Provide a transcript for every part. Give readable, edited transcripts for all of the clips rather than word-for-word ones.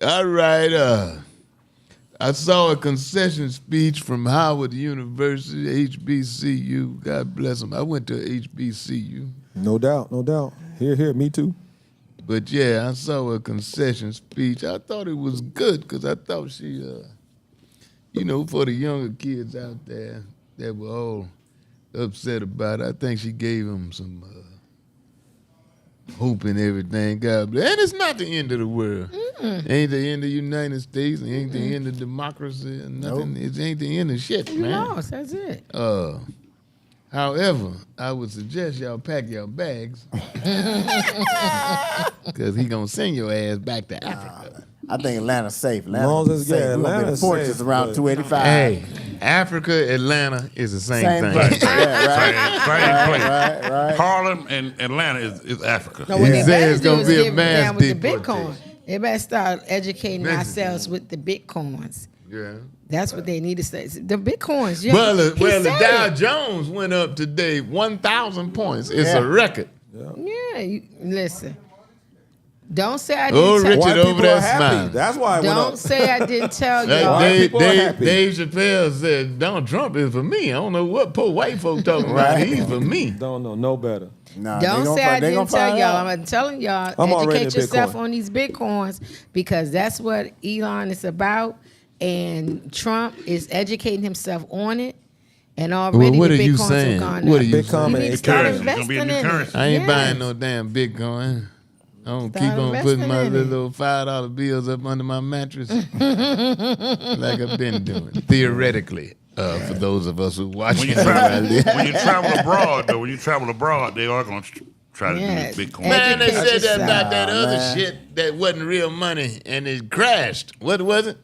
All right. I saw a concession speech from Howard University, HBCU. God bless them. I went to HBCU. No doubt. Here, me too. But yeah, I saw a concession speech. I thought it was good because I thought she, for the younger kids out there that were all upset about it, I think she gave them some hope and everything. God bless. And it's not the end of the world. Ain't the end of the United States. It ain't the end of democracy or nothing. Nope. It ain't the end of shit, man. No, that's it. However, I would suggest y'all pack your bags because he gonna send your ass back to Africa. I think Atlanta's safe. Atlanta's safe. Atlanta's safe. Around 285. Hey, Africa, Atlanta is the same thing. Place. Same place. Right. Harlem and Atlanta is Africa. No, what they better it's do gonna is be a get mass down with the deportation. Bitcoin. They better start educating ourselves with the Bitcoins. Yeah. That's what they need to say. The Bitcoins. Yeah, Well, the Dow Jones went up today 1,000 points. It's a record. Yeah, listen. Don't say I didn't tell Richard you. over there smiling. That's why it went Don't up. say I didn't tell y'all. Dave happy. Chappelle said Donald Trump is for me. I don't know what poor white folk talking about. He's for me. Don't know no better. Nah, Don't say I didn't tell y'all. Out. I'm telling y'all, I'm already educate a yourself Bitcoin. on these Bitcoins because that's what Elon is about. And Trump is educating himself on it. And already What the are you Bitcoins saying? have gone What up. are you Bitcoin saying? You need to start Currency. It's gonna be a investing new in currency. it. I ain't Yeah. buying no damn Bitcoin. I don't Start keep on putting my investing in it. little $5 bills up under my mattress like I've been doing. Theoretically, for those of us who watch When it. you travel abroad, they are going to try to Yeah. do this Bitcoin. Man, they Educate said that about yourself. that other man. shit that wasn't real money and it crashed. What was it?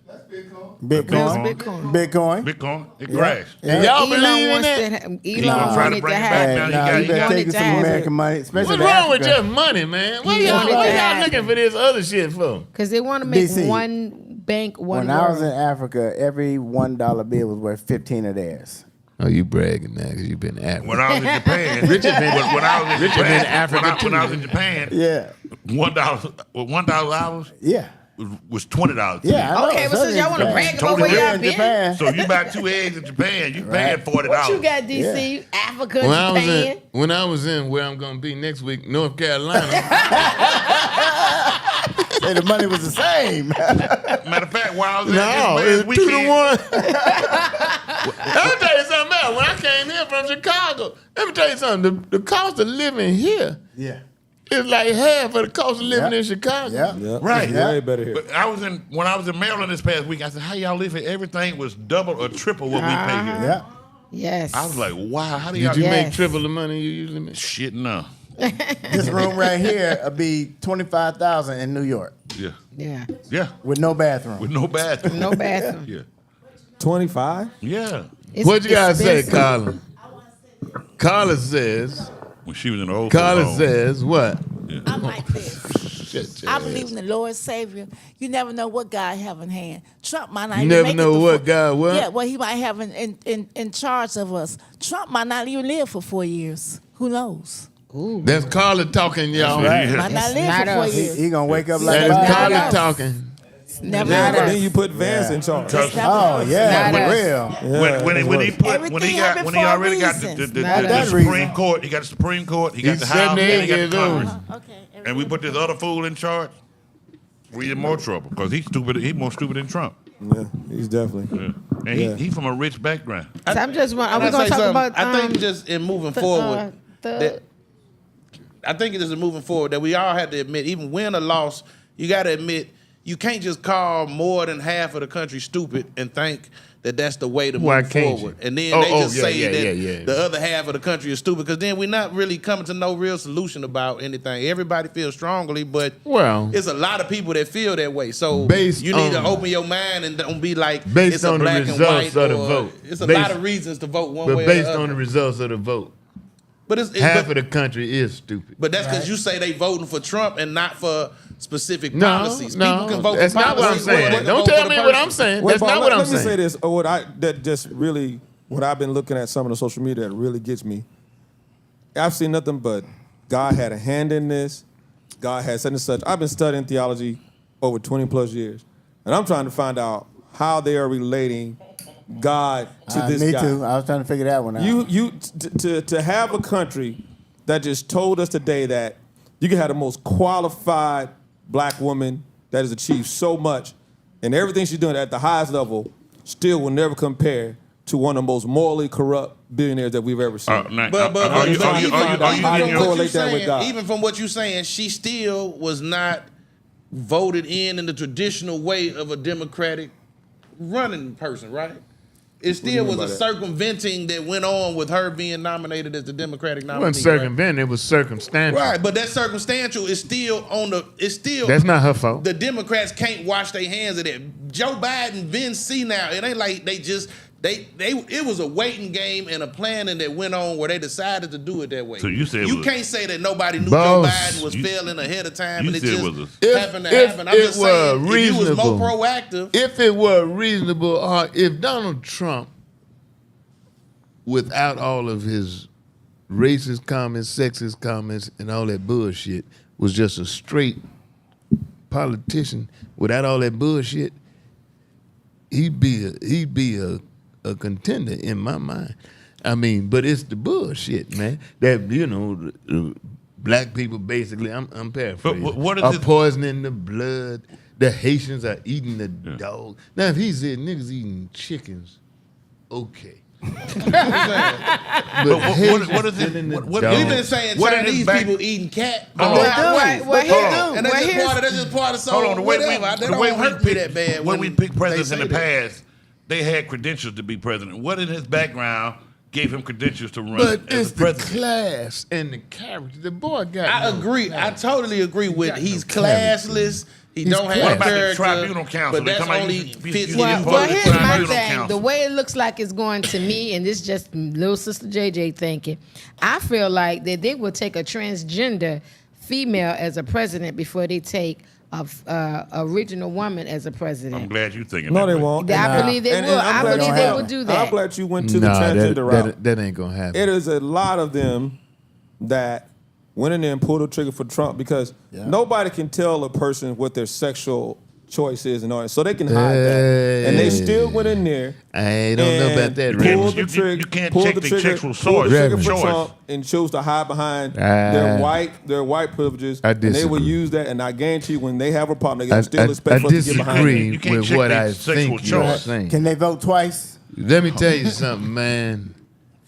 Bitcoin. Bitcoin, it crashed. And y'all Elon believe in wants that? to. gonna Elon try to wanted bring to it back have. now. Hey, You nah, got- you better wanted take to some have American money, especially What's wrong with Africa. just money, man? What He wanted to y'all have looking it. for this other shit for? Because they want to make DC. one bank, one When I was in world. Africa, every $1 bill was worth 15 of theirs. Oh, you bragging now because you've been Africa. When I was in Japan, when I was in Japan, been to Africa when I was in Japan, Yeah. $1 Yeah. was $20. Yeah. I know. Okay, but since y'all want to brag about where Totally y'all in been, Japan. So you buy 2 eggs in Japan, you paying $40. what you got, DC? Africa, Japan. When I was in where I'm gonna be next week, North Carolina. Say the money was the same. Matter of fact, while I was No, there it's this 2 past to weekend, 1. Let me tell you something else. When I came here from Chicago, let me tell you something. The cost of living here Yeah. is like half of the cost of living Yeah. in Chicago. Yeah. Yeah. Right. Yeah. Way better here. But when I was in Maryland this past week, I said, "How y'all live here? Everything was double or triple what we pay here." Yeah. Yes. I was like, "Wow, how do y'all?" Did you make Yes. triple the money you usually make? Shit, no. This room right here would be $25,000 in New York Yeah. Yeah, with no bathroom. with no bathroom. No bathroom. Yeah, 25? yeah. It's What you guys say, expensive. Carla? Carla says. When she was in the old Carla folks' home. says what? I'm like this. Shut your I ass. believe in the Lord Savior. You never know what God have in hand. Trump might not You even never make know it to what God what? Yeah, what he might have in charge of us. Trump might not even live for 4 years. Who knows? That's Carla talking, y'all. Right. Might not live not for 4 us. years. He gonna wake up like That is Bob. Carla us. talking. Never Yeah, know. but then you put Vance in charge. Because Oh yeah, Not for us. real. when he Everything happened when for he a already got reason. the Not the that Supreme reason. Court, he got the Supreme Court, he got He's the House, and 78 he got years the Congress, old. Okay. and we put this other fool in charge. We in more trouble because he's stupid. He's more stupid than Trump. Yeah, he's definitely. Yeah. And he's from a rich background. So I'm just wondering, are we Can I going to say talk something? about I think just in moving forward, that, I think it is in moving forward that we all have to admit, even win or loss, you got to admit you can't just call more than half of the country stupid and think that that's the way to Why move can't forward. you? And then Oh, they just yeah, say yeah, that yeah, yeah. the other half of the country is stupid because then we're not really coming to no real solution about anything. Everybody feels strongly, but Well, it's a lot of people that feel that way. So Based you need to on- open your mind and don't be like Based it's a on the black and results white. of the or- vote. It's a Based- lot of reasons to vote one but way or based the other. on the results of the vote, But it's half but, of the country is stupid. but that's because you say they voting for Trump and not for specific No, policies. no, People can vote that's for not what I'm policies. saying. They can Don't vote tell for me the what person. I'm saying. Wait, That's Paul, not what I'm let me say saying. this. What I've been looking at some of the social media that really gets me. I've seen nothing but God had a hand in this. God had such and such. I've been studying theology over 20 plus years. And I'm trying to find out how they are relating God to this me guy. too. I was trying to figure that one out. To have a country that just told us today that you can have the most qualified black woman that has achieved so much, and everything she's doing at the highest level still will never compare to one of the most morally corrupt billionaires that we've ever seen. Even from what you're saying, she still was not voted in the traditional way of a Democratic running person, right? It still was a circumventing that went on with her being nominated as the Democratic nominee. It wasn't circumventing, it was circumstantial. Right, but that circumstantial is still on the. It's still. That's not her fault. The Democrats can't wash their hands of that. Joe Biden been senile. It ain't like they just. It was a waiting game and a planning that went on where they decided to do it that way. So you said you can't say that nobody knew Joe Biden was failing ahead of time and it just happened to happen. I'm just saying, if you was more proactive. If it were reasonable, or if Donald Trump, without all of his racist comments, sexist comments, and all that bullshit, was just a straight politician, without all that bullshit, he'd be a contender in my mind. I mean, but it's the bullshit, man. That black people basically, I'm paraphrasing, what is are poisoning the blood. The Haitians are eating the dog. Now, if he said niggas eating chickens, okay. But what is it? We've been saying Chinese people eating cat. And that's just part of something. Whatever. They don't hurt me that bad. When we picked presidents in the past, they had credentials to be president. What in his background gave him credentials to run But as it's a president? the class and the character. The boy got. I agree. I totally agree with. He's classless. He don't have What about the character. tribunal council? But that's only fits Well, here's my thing. The way it looks like it's going to me, and this just little sister JJ thinking, I feel like that they will take a transgender female as a president before they take a original woman as a president. I'm glad you're thinking No, that they way. won't. I believe they will. I believe they will do that. I'm glad you went to the transgender route. That ain't gonna happen. It is a lot of them that went in there and pulled the trigger for Trump because nobody can tell a person what their sexual choice is and all that. So they can hide that. And they still went in there. I don't know about that. Pulled the You trigger, can't pulled check the the trigger, sexual pulled the source. trigger for Choice. Trump and chose to hide behind their white privileges. I and they will disagree. use that. And I guarantee you, when they have a problem, they're going to still expect I us to get behind disagree it. You can't with check what their I sexual think you're choice. saying. Can they vote twice? Let me tell you something, man.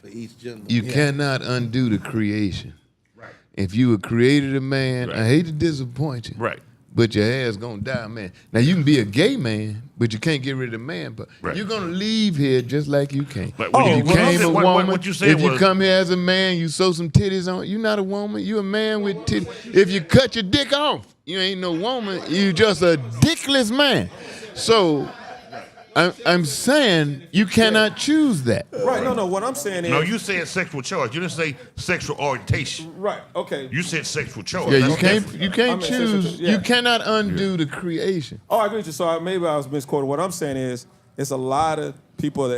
For each gender. You cannot undo the creation. Right. If you were created a man, I hate to disappoint you. Right. But your ass gonna die, man. Now you can be a gay man, but you can't get rid of the man. But you're gonna leave here just like you came. But If you came a woman, what you said if you was- come here as a man, you sew some titties on. You're not a woman. You a man with titties. If you cut your dick off, you ain't no woman. You just a dickless man. So I'm saying you cannot choose that. Right, no, what I'm saying is... No, you said sexual choice. You didn't say sexual orientation. Right, okay. You said sexual choice. Yeah, That's you can't choose. sexual- yeah. You cannot undo the creation. Oh, I agree with you. So maybe I was misquoted. What I'm saying is, it's a lot of people of the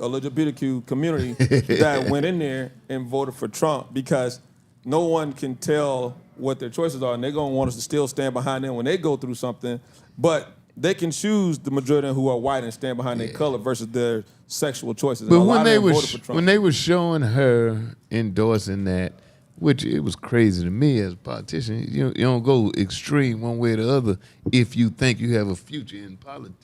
LGBTQ community that went in there and voted for Trump because no one can tell what their choices are, and they're gonna want us to still stand behind them when they go through something. But they can choose the majority of them who are white and stand behind their color versus their sexual choices. But And a lot when of they them were voted for Trump. when they were showing her endorsing that, which it was crazy to me as a politician. You don't go extreme one way or the other if you think you have a future in politics.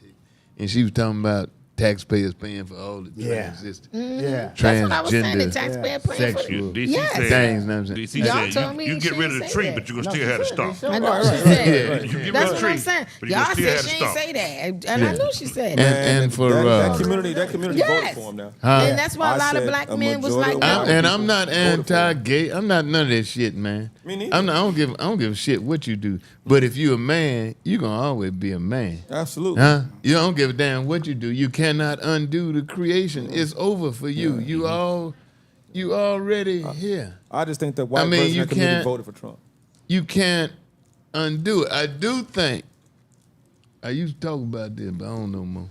And she was talking about taxpayers paying for all the transistor, Yeah. That's what I was saying. The transgender, taxpayer paying for sexual it. DC Yes. said, things. Know what I'm saying? DC Y'all said told me you she get rid of didn't the say tree, that. but you're gonna still have the stump. I know she said. You get rid That's of what the I'm tree, saying. but you Y'all still said have she the ain't stump. say that, and I knew she said. And for that community Yes. voted for him now. And that's why I a lot of said black a men was majority like, of no. white And people I'm not voted for him. anti-gay. I'm not none of that shit, man. Me neither. I don't give a shit what you do. But if you a man, you gonna always be a man. Absolutely. Huh? You don't give a damn what you do. You cannot undo the creation. It's over for you. You already here. I just think that white I mean, person in you that community can't- voted for Trump. You can't undo it. I do think, I used to talk about this, but I don't know more.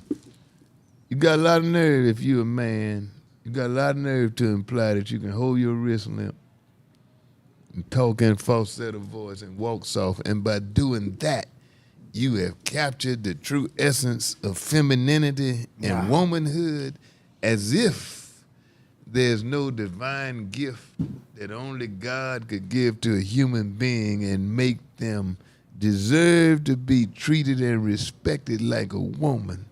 You got a lot of nerve if you a man. You got a lot of nerve to imply that you can hold your wrist limp and talk in falsetto voice and walk soft. And by doing that, you have captured the true essence of femininity and womanhood, as if there's no divine gift that only God could give to a human being and make them deserve to be treated and respected like a woman.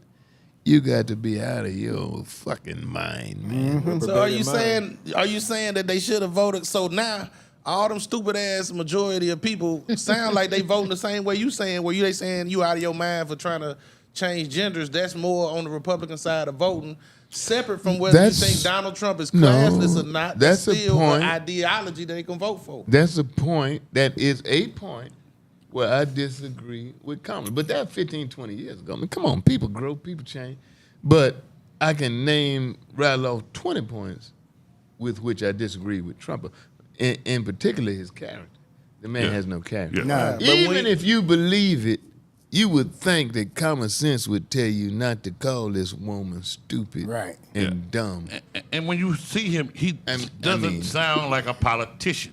You got to be out of your fucking mind, man. So are you saying that they should have voted? So now all them stupid ass majority of people sound like they voting the same way you saying, where they saying you out of your mind for trying to change genders. That's more on the Republican side of voting, separate from whether you think Donald Trump is classless or not. That's still an ideology that they can vote for. That's a point. That is a point where I disagree with Kamala. But that 15, 20 years ago. I mean, come on, people grow, people change. But I can rattle off 20 points with which I disagree with Trump. In particular, his character. The man has no character. Yeah. Even if you believe it, you would think that common sense would tell you not to call this woman stupid and dumb. And when you see him, he doesn't sound like a politician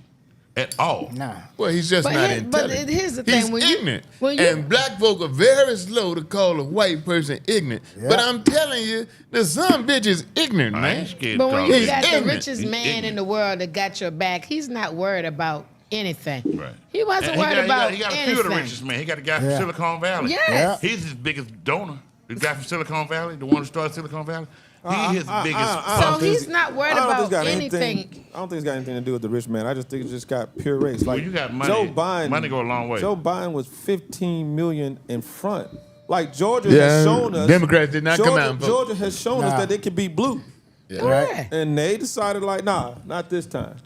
at all. Nah. Well, he's just not intelligent. But here's the thing. He's ignorant. And black folk are very slow to call a white person ignorant. Yep. But I'm telling you, the son bitch is ignorant, man. But when you got the richest man in the world that got your back, he's not worried about anything. Right. He wasn't worried about anything. He got a few of the richest men. He got a guy from Silicon Valley. Yes. He's his biggest donor. The guy from Silicon Valley, the one who started Silicon Valley. He his biggest. So he's not worried about anything. I don't think it's got anything to do with the rich man. I just think it's just got pure race. Like, well, you got money. Joe Biden, money go a long way. Joe Biden was 15 million in front. Like Georgia has shown us. Democrats did not come out and vote. Georgia has shown us that they can be blue. Right. And they decided like, nah, not this time.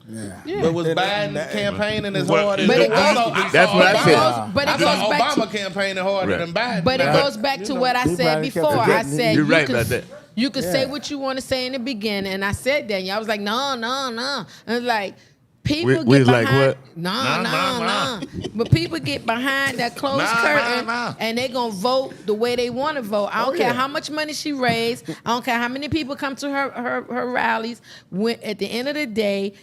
But was Biden campaigning as hard as that's what I said. But it goes back Obama campaigning harder than Biden. But it goes back to what I said before. I said you're right about that. You could say what you want to say in the beginning, and I said that, and y'all was like, no. And it's like, people get behind. Like what? No. But people get behind that closed curtain, and they gonna vote the way they want to vote. I don't care how much money she raised. I don't care how many people come to her rallies. At the end of the day,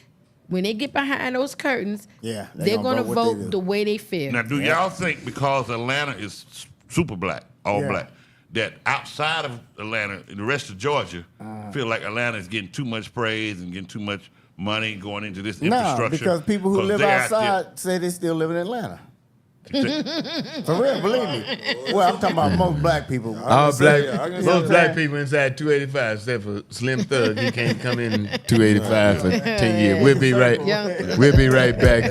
when they get behind those curtains, they're gonna vote the way they feel. Now, do y'all think because Atlanta is super black, all black, that outside of Atlanta, the rest of Georgia feel like Atlanta is getting too much praise and getting too much money going into this infrastructure? No, because people who live outside say they still live in Atlanta. For real, believe me. Well, I'm talking about most black people. Most black people inside 285, except for Slim Thug. He can't come in 285 for 10 years. We'll be right back.